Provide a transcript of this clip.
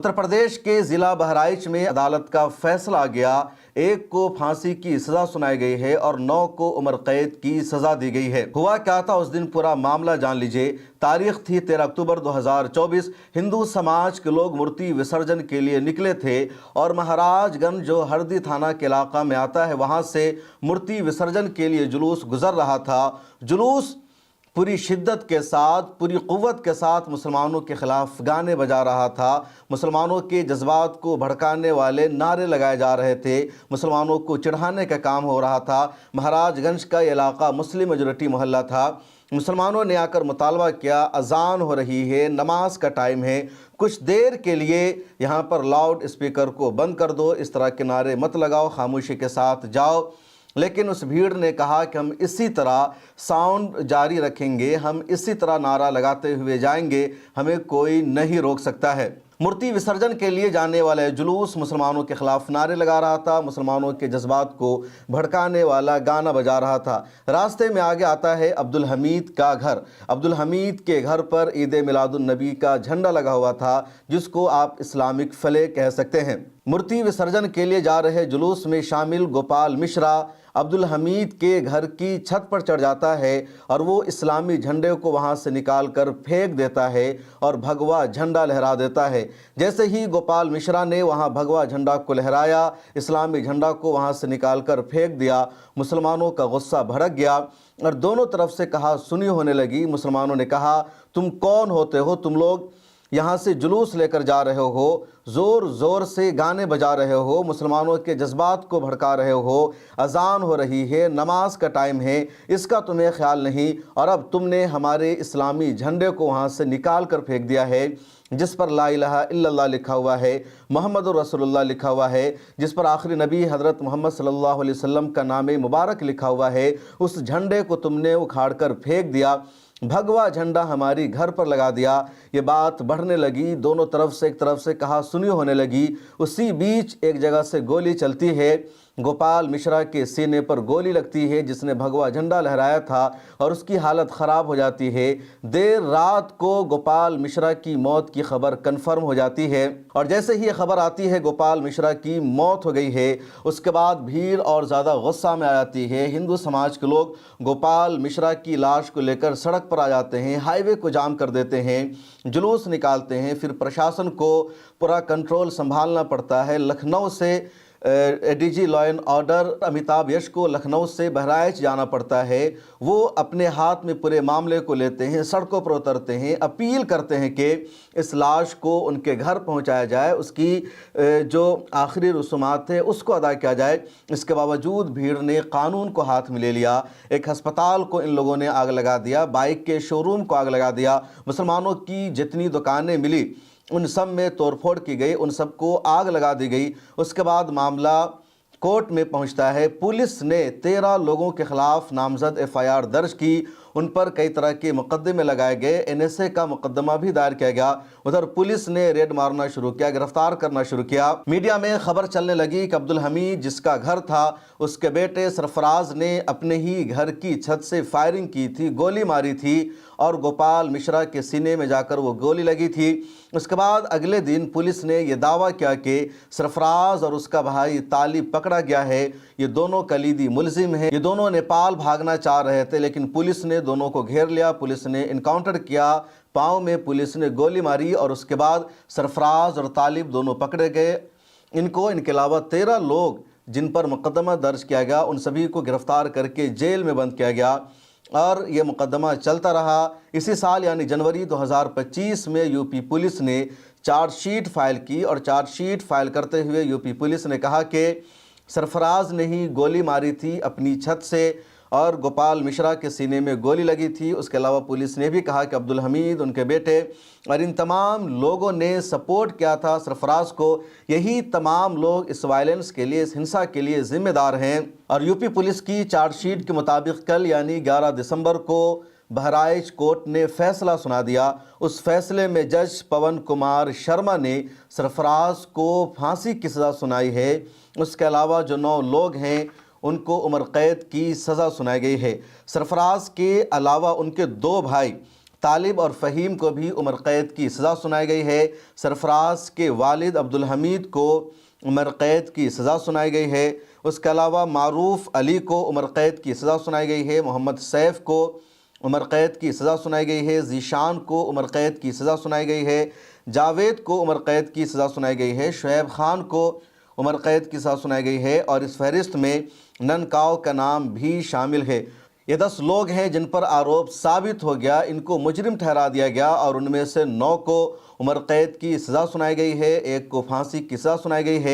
उत्तर प्रदेश के जिला बहराइच में अदालत का फैसला आ गया। एक को फांसी की सजा सुनाई गई है और 9 को उम्र कैद की सजा दी गई है। हुआ क्या था उस दिन पूरा मामला जान लीजिए। तारीख थी 13 अक्टूबर 2024। हिंदू समाज के लोग मूर्ति विसर्जन के लिए निकले थे और महाराजगंज जो हरदी थाना के इलाका में आता है वहां से मूर्ति विसर्जन के लिए जुलूस गुजर रहा था। जुलूस पूरी शिद्दत के साथ, पूरी क़ुव्वत के साथ मुसलमानों के ख़िलाफ़ गाने बजा रहा था। मुसलमानों के जज्बात को भड़काने वाले नारे लगाए जा रहे थे। मुसलमानों को चिढ़ाने का काम हो रहा था। महाराजगंज का इलाका मुस्लिम मेजॉरिटी मोहल्ला था। मुसलमानों ने आकर मुतालबा किया, अजान हो रही है, नमाज का टाइम है, कुछ देर के लिए यहाँ पर लाउड स्पीकर को बंद कर दो, इस तरह के नारे मत लगाओ, खामोशी के साथ जाओ। लेकिन उस भीड़ ने कहा कि हम इसी तरह साउंड जारी रखेंगे, हम इसी तरह नारा लगाते हुए जाएंगे, हमें कोई नहीं रोक सकता है। मूर्ति विसर्जन के लिए जाने वाला जुलूस मुसलमानों के खिलाफ नारे लगा रहा था, मुसलमानों के जज्बात को भड़काने वाला गाना बजा रहा था। रास्ते में आगे आता है अब्दुल हमीद का घर। अब्दुल हमीद के घर पर ईद मिलादुन नबी का झंडा लगा हुआ था, जिसको आप इस्लामिक फले कह सकते हैं। मूर्ति विसर्जन के लिए जा रहे जुलूस में शामिल गोपाल मिश्रा अब्दुल हमीद के घर की छत पर चढ़ जाता है और वो इस्लामी झंडे को वहाँ से निकाल कर फेंक देता है और भगवा झंडा लहरा देता है। जैसे ही गोपाल मिश्रा ने वहाँ भगवा झंडा को लहराया, इस्लामी झंडा को वहाँ से निकाल कर फेंक दिया, मुसलमानों का गुस्सा भड़क गया और दोनों तरफ से कहा सुनी होने लगी। मुसलमानों ने कहा, तुम कौन होते हो, तुम लोग यहाँ से जुलूस लेकर जा रहे हो, ज़ोर ज़ोर से गाने बजा रहे हो, मुसलमानों के जज्बात को भड़का रहे हो, अजान हो रही है, नमाज का टाइम है, इसका तुम्हें ख्याल नहीं और अब तुमने हमारे इस्लामी झंडे को वहाँ से निकाल कर फेंक दिया है, जिस पर ला इलाहा इल्लल्लाह लिखा हुआ है, मोहम्मद रसूलुल्लाह लिखा हुआ है, जिस पर आखिरी नबी हज़रत मोहम्मद सल्लल्लाहु अलैहि वसल्लम का नाम मुबारक लिखा हुआ है। उस झंडे को तुमने उखाड़ कर फेंक दिया, भगवा झंडा हमारी घर पर लगा दिया। ये बात बढ़ने लगी, दोनों तरफ से एक तरफ से कहा सुनी होने लगी। उसी बीच एक जगह से गोली चलती है, गोपाल मिश्रा के सीने पर गोली लगती है, जिसने भगवा झंडा लहराया था और उसकी हालत ख़राब हो जाती है। देर रात को गोपाल मिश्रा की मौत की खबर कन्फर्म हो जाती है और जैसे ही ये खबर आती है गोपाल मिश्रा की मौत हो गई है, उसके बाद भीड़ और ज़्यादा गुस्सा में आ जाती है। हिंदू समाज के लोग गोपाल मिश्रा की लाश को लेकर सड़क पर आ जाते हैं, हाईवे को जाम कर देते हैं, जुलूस निकालते हैं। फिर प्रशासन को पूरा कंट्रोल संभालना पड़ता है। लखनऊ से DG law and order Amitabh Yash को लखनऊ से बहराइच जाना पड़ता है। वो अपने हाथ में पूरे मामले को लेते हैं, सड़कों पर उतरते हैं, अपील करते हैं कि इस लाश को उनके घर पहुंचाया जाए, उसकी जो आखिरी रसूमात है उसको अदा किया जाए। इसके बावजूद भीड़ ने कानून को हाथ में ले लिया। एक अस्पताल को इन लोगों ने आग लगा दिया, बाइक के शोरूम को आग लगा दिया, मुसलमानों की जितनी दुकानें मिली उन सब में तोड़फोड़ की गई, उन सबको आग लगा दी गई। उसके बाद मामला कोर्ट में पहुंचता है। पुलिस ने 13 लोगों के खिलाफ नामजद एफआईआर दर्ज की, उन पर कई तरह के मुकदमे लगाए गए, एनएसए का मुकदमा भी दायर किया गया। उधर पुलिस ने रेड मारना शुरू किया, गिरफ्तार करना शुरू किया। मीडिया में खबर चलने लगी कि अब्दुल हमीद जिसका घर था, उसके बेटे सरफराज ने अपने ही घर की छत से फायरिंग की थी, गोली मारी थी और गोपाल मिश्रा के सीने में जाकर वो गोली लगी थी। उसके बाद अगले दिन पुलिस ने यह दावा किया कि सरफराज और उसका भाई तालिब पकड़ा गया है, ये दोनों कलीदी मुलजिम हैं, ये दोनों नेपाल भागना चाह रहे थे, लेकिन पुलिस ने दोनों को घेर लिया, पुलिस ने इनकाउंटर किया, पाँव में पुलिस ने गोली मारी और उसके बाद सरफराज और तालिब दोनों पकड़े गए। इनको, इनके अलावा 13 लोग जिन पर मुकदमा दर्ज किया गया, उन सभी को गिरफ्तार करके जेल में बंद किया गया और ये मुकदमा चलता रहा। इसी साल यानी जनवरी 2025 में यूपी पुलिस ने चार्जशीट फाइल की और चार्जशीट फाइल करते हुए यूपी पुलिस ने कहा कि सरफराज ने ही गोली मारी थी अपनी छत से और गोपाल मिश्रा के सीने में गोली लगी थी। उसके अलावा पुलिस ने भी कहा कि अब्दुल हमीद, उनके बेटे और इन तमाम लोगों ने सपोर्ट किया था सरफराज को। यही तमाम लोग इस वायलेंस के लिए, इस हिंसा के लिए ज़िम्मेदार हैं। और यूपी पुलिस की चार्जशीट के मुताबिक कल यानी 11 दिसंबर को बहराइच कोर्ट ने फैसला सुना दिया। उस फैसले में जज पवन कुमार शर्मा ने सरफराज को फांसी की सज़ा सुनाई है। उसके अलावा जो 9 लोग हैं उनको उम्र कैद की सज़ा सुनाई गई है। सरफराज के अलावा उनके 2 भाई طالب اور فہیم کو بھی عمر قید کی سزا سنائی گئی ہے۔ سرفراز کے والد عبدالحمید کو عمر قید کی سزا سنائی گئی ہے۔ اس کے علاوہ معروف علی کو عمر قید کی سزا سنائی گئی ہے۔ محمد سیف کو عمر قید کی سزا سنائی گئی ہے۔ ذیشان کو عمر قید کی سزا سنائی گئی ہے۔ جاوید کو عمر قید کی سزا سنائی گئی ہے۔ شعیب خان کو عمر قید کی سزا سنائی گئی ہے، اور اس فہرست میں ننکاؤ کا نام بھی شامل ہے۔ یہ 10 لوگ ہیں جن پر آروپ ثابت ہو گیا، ان کو مجرم ٹھہرا دیا گیا، اور ان میں سے 9 کو عمر قید کی سزا سنائی گئی ہے، 1 کو پھانسی کی سزا سنائی گئی ہے۔